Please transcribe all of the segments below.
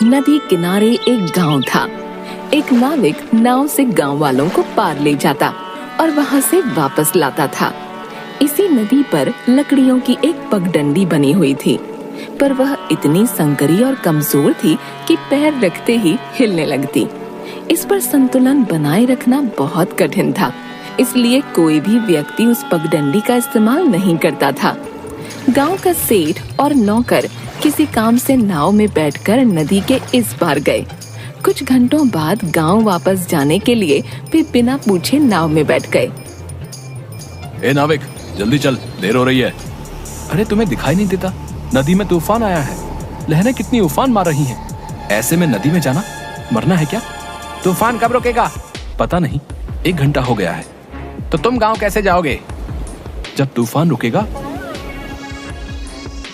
नदी किनारे एक गांव था। एक नाविक नाव से गांव वालों को पार ले जाता और वहां से वापस लाता था। इसी नदी पर लकड़ियों की एक पगडंडी बनी हुई थी, पर वह इतनी संकरी और कमजोर थी कि पैर रखते ही हिलने लगती। इस पर संतुलन बनाए रखना बहुत कठिन था, इसलिए कोई भी व्यक्ति उस पगडंडी का इस्तेमाल नहीं करता था। गांव का सेठ और नौकर किसी काम से नाव में बैठकर नदी के इस पार गए। कुछ घंटों बाद गांव वापस जाने के लिए वे बिना पूछे नाव में बैठ गए। ए नाविक, जल्दी चल, देर हो रही है। अरे तुम्हें दिखाई नहीं देता? नदी में तूफान आया है, लहरें कितनी उफान मार रही हैं। ऐसे में नदी में जाना, मरना है क्या? तूफान कब रुकेगा? पता नहीं, 1 घंटा हो गया है। तो तुम गांव कैसे जाओगे? जब तूफान रुकेगा।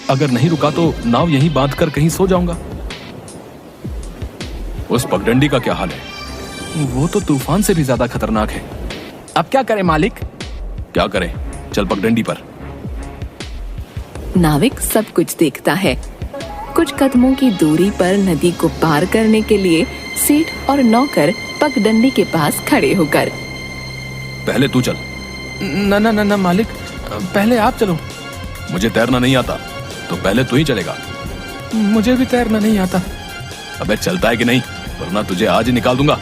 अगर नहीं रुका तो नाव यहीं बांध कर कहीं सो जाऊंगा। उस पगडंडी का क्या हाल है? वो तो तूफान से भी ज्यादा खतरनाक है। अब क्या करें मालिक? क्या करें, चल पगडंडी पर। नाविक सब कुछ देखता है। कुछ कदमों की दूरी पर नदी को पार करने के लिए सेठ और नौकर पगडंडी के पास खड़े होकर। पहले तू चल। न मालिक, पहले आप चलो। मुझे तैरना नहीं आता, तो पहले तू ही चलेगा। मुझे भी तैरना नहीं आता। अबे चलता है कि नहीं, वरना तुझे आज ही निकाल दूंगा।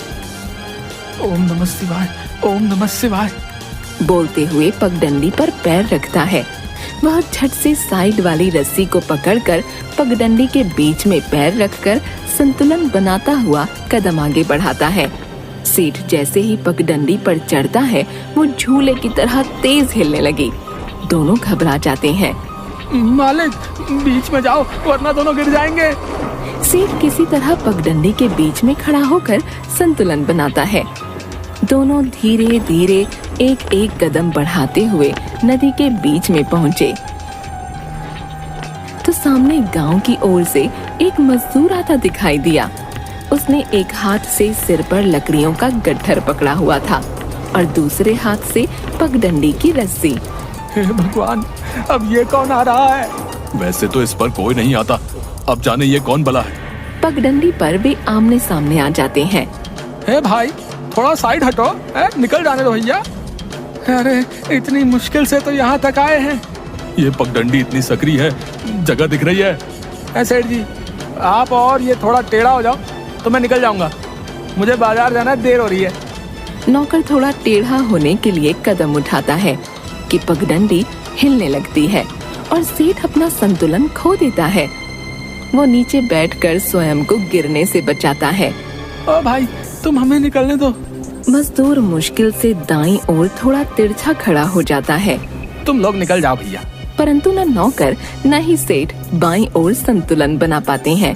ओम नमः शिवाय, ओम नमः शिवाय। बोलते हुए पगडंडी पर पैर रखता है। वह झट से साइड वाली रस्सी को पकड़कर पगडंडी के बीच में पैर रखकर संतुलन बनाता हुआ कदम आगे बढ़ाता है। सेठ जैसे ही पगडंडी पर चढ़ता है, वो झूले की तरह तेज हिलने लगी। दोनों घबरा जाते हैं। मालिक, बीच में जाओ, वरना दोनों गिर जाएंगे। सेठ किसी तरह पगडंडी के बीच में खड़ा होकर संतुलन बनाता है। दोनों धीरे धीरे एक एक कदम बढ़ाते हुए नदी के बीच में पहुंचे तो सामने गांव की ओर से एक मजदूर आता दिखाई दिया। उसने एक हाथ से सिर पर लकड़ियों का गट्ठर पकड़ा हुआ था और दूसरे हाथ से पगडंडी की रस्सी। हे भगवान, अब ये कौन आ रहा है? वैसे तो इस पर कोई नहीं आता, अब जाने ये कौन भला है। पगडंडी पर वे आमने सामने आ जाते हैं। हे भाई, थोड़ा साइड हटो, निकल जाने दो भैया। अरे इतनी मुश्किल से तो यहाँ तक आए हैं। ये पगडंडी इतनी सकरी है, जगह दिख रही है। सेठ जी, आप और ये थोड़ा टेढ़ा हो जाओ तो मैं निकल जाऊंगा। मुझे बाजार जाना है, देर हो रही है। नौकर थोड़ा टेढ़ा होने के लिए कदम उठाता है कि पगडंडी हिलने लगती है और सेठ अपना संतुलन खो देता है। वो नीचे बैठकर स्वयं को गिरने से बचाता है। ओ भाई, तुम हमें निकलने दो। मजदूर मुश्किल से दाईं ओर थोड़ा तिरछा खड़ा हो जाता है। तुम लोग निकल जाओ भैया। परंतु न नौकर न ही सेठ बाईं ओर संतुलन बना पाते हैं।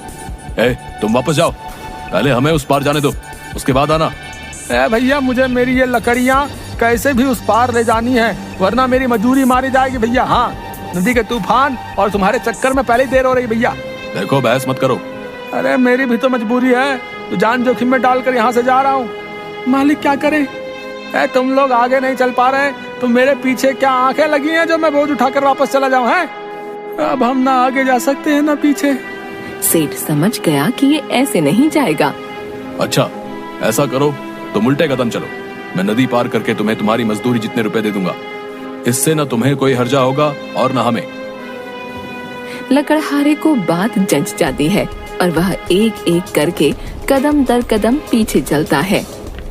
तुम वापस जाओ, पहले हमें उस पार जाने दो, उसके बाद आना। भैया, मुझे मेरी ये लकड़ियाँ कैसे भी उस पार ले जानी है, वरना मेरी मजदूरी मारी जाएगी भैया। हाँ, नदी के तूफान और तुम्हारे चक्कर में पहले ही देर हो रही भैया। देखो, बहस मत करो। अरे मेरी भी तो मजबूरी है, तो जान जोखिम में डालकर यहाँ से जा रहा हूँ। मालिक, क्या करें? तुम लोग आगे नहीं चल पा रहे तो मेरे पीछे क्या आंखें लगी हैं जो मैं बोझ उठाकर वापस चला जाऊं? है अब हम ना आगे जा सकते हैं ना पीछे। सेठ समझ गया कि ये ऐसे नहीं जाएगा। अच्छा, ऐसा करो, तुम उल्टे कदम चलो। मैं नदी पार करके तुम्हें तुम्हारी मजदूरी जितने रुपए दे दूंगा। इससे न तुम्हें कोई हर्जा होगा और न हमें। लकड़हारे को बात जंच जाती है और वह एक एक करके कदम दर कदम पीछे चलता है।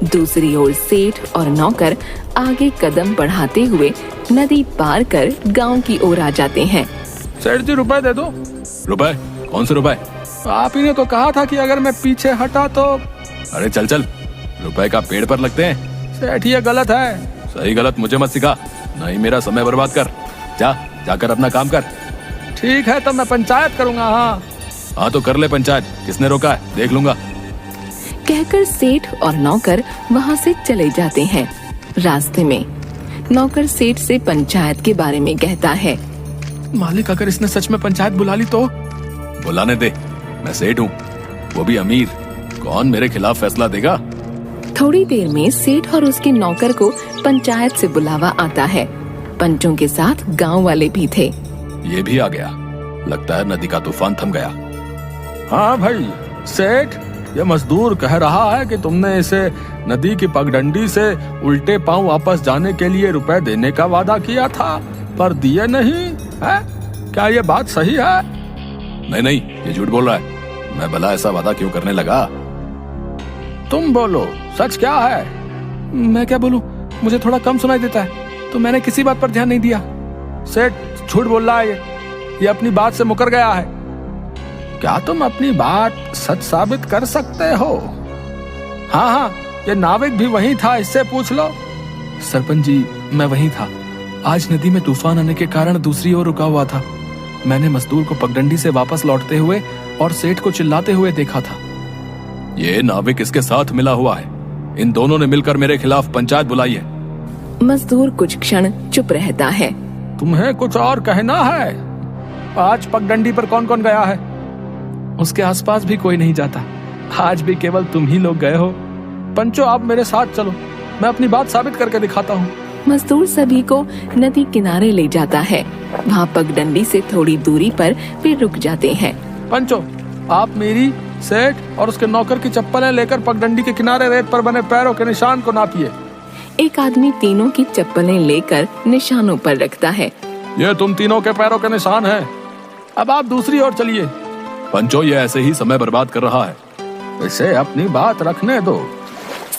दूसरी ओर सेठ और नौकर आगे कदम बढ़ाते हुए नदी पार कर गांव की ओर आ जाते हैं। सेठ जी, रुपए दे दो। रुपए? कौन से रुपए? आप ही ने तो कहा था कि अगर मैं पीछे हटा तो। अरे चल चल, रुपए का पेड़ पर लगते हैं। सेठ, ये गलत है। सही गलत मुझे मत सिखा, नहीं मेरा समय बर्बाद कर। जाकर अपना काम कर। ठीक है, तो मैं पंचायत करूंगा। हाँ तो कर ले पंचायत, किसने रोका है देख लूंगा। कहकर सेठ और नौकर वहाँ से चले जाते हैं। रास्ते में नौकर सेठ से पंचायत के बारे में कहता है। मालिक, अगर इसने सच में पंचायत बुला ली तो? बुलाने दे, मैं सेठ हूँ, वो भी अमीर, कौन मेरे खिलाफ फैसला देगा? थोड़ी देर में सेठ और उसके नौकर को पंचायत से बुलावा आता है। पंचों के साथ गांव वाले भी थे। ये भी आ गया, लगता है नदी का तूफान थम गया। हाँ भाई, सेठ, ये मजदूर कह रहा है कि तुमने इसे नदी की पगडंडी से उल्टे पांव वापस जाने के लिए रुपए देने का वादा किया था, पर दिए नहीं है। क्या ये बात सही है? नहीं, ये झूठ बोल रहा है। मैं भला ऐसा वादा क्यों करने लगा? तुम बोलो, सच क्या है? मैं क्या बोलूं, मुझे थोड़ा कम सुनाई देता है, तो मैंने किसी बात पर ध्यान नहीं दिया। सेठ झूठ बोल रहा है, ये अपनी बात से मुकर गया है। क्या तुम अपनी बात सच साबित कर सकते हो? हाँ, ये नाविक भी वही था, इससे पूछ लो। सरपंच जी, मैं वही था। आज नदी में तूफान आने के कारण दूसरी ओर रुका हुआ था। मैंने मजदूर को पगडंडी से वापस लौटते हुए और सेठ को चिल्लाते हुए देखा था। ये नाविक इसके साथ मिला हुआ है। इन दोनों ने मिलकर मेरे खिलाफ पंचायत बुलाई है। मजदूर कुछ क्षण चुप रहता है। तुम्हें कुछ और कहना है? आज पगडंडी पर कौन कौन गया है? उसके आसपास भी कोई नहीं जाता। आज भी केवल तुम ही लोग गए हो। पंचो, आप मेरे साथ चलो, मैं अपनी बात साबित करके दिखाता हूँ। मजदूर सभी को नदी किनारे ले जाता है। वहाँ पगडंडी से थोड़ी दूरी पर वे रुक जाते हैं। पंचो, आप मेरी, सेठ और उसके नौकर की चप्पलें लेकर पगडंडी के किनारे रेत पर बने पैरों के निशान को नापिए। एक आदमी तीनों की चप्पलें लेकर निशानों पर रखता है। ये तुम तीनों के पैरों के निशान हैं। अब आप दूसरी ओर चलिए। पंचो, ये ऐसे ही समय बर्बाद कर रहा है। इसे अपनी बात रखने दो।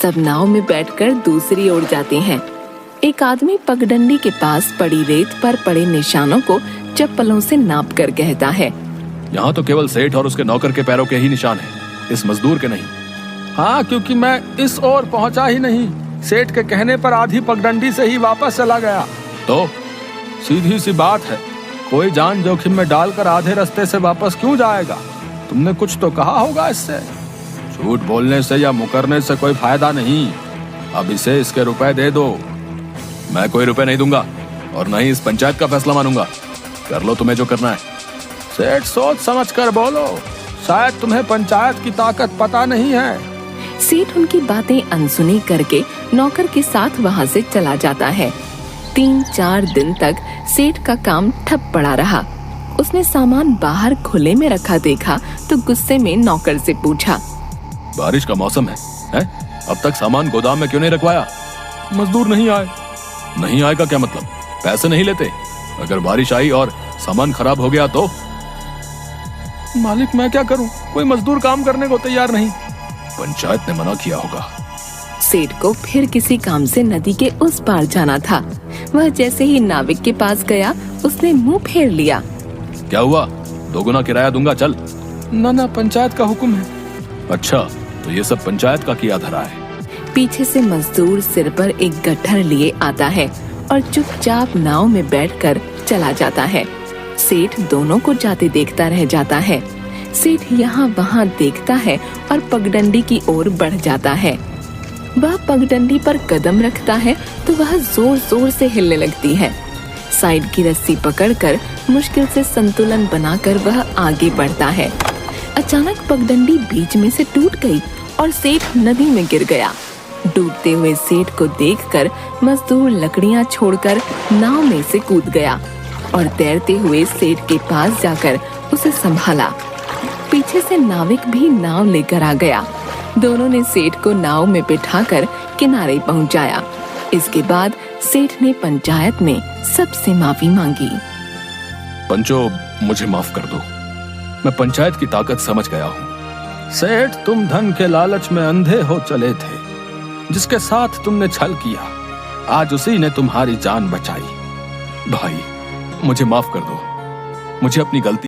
सब नाव में बैठकर दूसरी ओर जाते हैं। एक आदमी पगडंडी के पास पड़ी रेत पर पड़े निशानों को चप्पलों से नाप कर कहता है। यहाँ तो केवल सेठ और उसके नौकर के पैरों के ही निशान हैं, इस मजदूर के नहीं। हाँ, क्योंकि मैं इस ओर पहुँचा ही नहीं। सेठ के कहने पर आधी पगडंडी से ही वापस चला गया। तो सीधी सी बात है, कोई जान जोखिम में डालकर आधे रास्ते से वापस क्यों जाएगा? तुमने कुछ तो कहा होगा इससे। झूठ बोलने से या मुकरने से कोई फायदा नहीं। अब इसे इसके रुपए दे दो। मैं कोई रुपए नहीं दूंगा और न ही इस पंचायत का फैसला मानूंगा। कर लो तुम्हें जो करना है। सेठ, सोच समझ कर बोलो, शायद तुम्हें पंचायत की ताकत पता नहीं है। सेठ उनकी बातें अनसुनी करके नौकर के साथ वहाँ से चला जाता है। 3-4 दिन तक सेठ का काम ठप पड़ा रहा। उसने सामान बाहर खुले में रखा देखा तो गुस्से में नौकर से पूछा, बारिश का मौसम है? अब तक सामान गोदाम में क्यों नहीं रखवाया? मजदूर नहीं आए। नहीं आएगा क्या मतलब? पैसे नहीं लेते? अगर बारिश आई और सामान खराब हो गया तो? मालिक, मैं क्या करूं? कोई मजदूर काम करने को तैयार नहीं। पंचायत ने मना किया होगा। सेठ को फिर किसी काम से नदी के उस पार जाना था। वह जैसे ही नाविक के पास गया, उसने मुंह फेर लिया। क्या हुआ? 2 गुना किराया दूंगा, चल। ना, पंचायत का हुक्म है। अच्छा, तो ये सब पंचायत का किया धरा है। पीछे से मजदूर सिर पर एक गट्ठर लिए आता है और चुपचाप नाव में बैठकर चला जाता है। सेठ दोनों को जाते देखता रह जाता है। सेठ यहाँ वहाँ देखता है और पगडंडी की ओर बढ़ जाता है। वह पगडंडी पर कदम रखता है तो वह जोर जोर से हिलने लगती है। साइड की रस्सी पकड़कर मुश्किल से संतुलन बनाकर वह आगे बढ़ता है। अचानक पगडंडी बीच में से टूट गई और सेठ नदी में गिर गया। डूबते हुए सेठ को देखकर मजदूर लकड़ियां छोड़कर नाव में से कूद गया और तैरते हुए सेठ के पास जाकर उसे संभाला। पीछे से नाविक भी नाव लेकर आ गया। दोनों ने सेठ को नाव में बिठाकर किनारे पहुंचाया। इसके बाद सेठ ने पंचायत में सबसे माफी मांगी। पंचो, मुझे माफ कर दो। मैं पंचायत की ताकत समझ गया हूँ। सेठ, तुम धन के लालच में अंधे हो चले थे। जिसके साथ तुमने छल किया, आज उसी ने तुम्हारी जान बचाई। भाई, मुझे माफ कर दो। मुझे अपनी गलती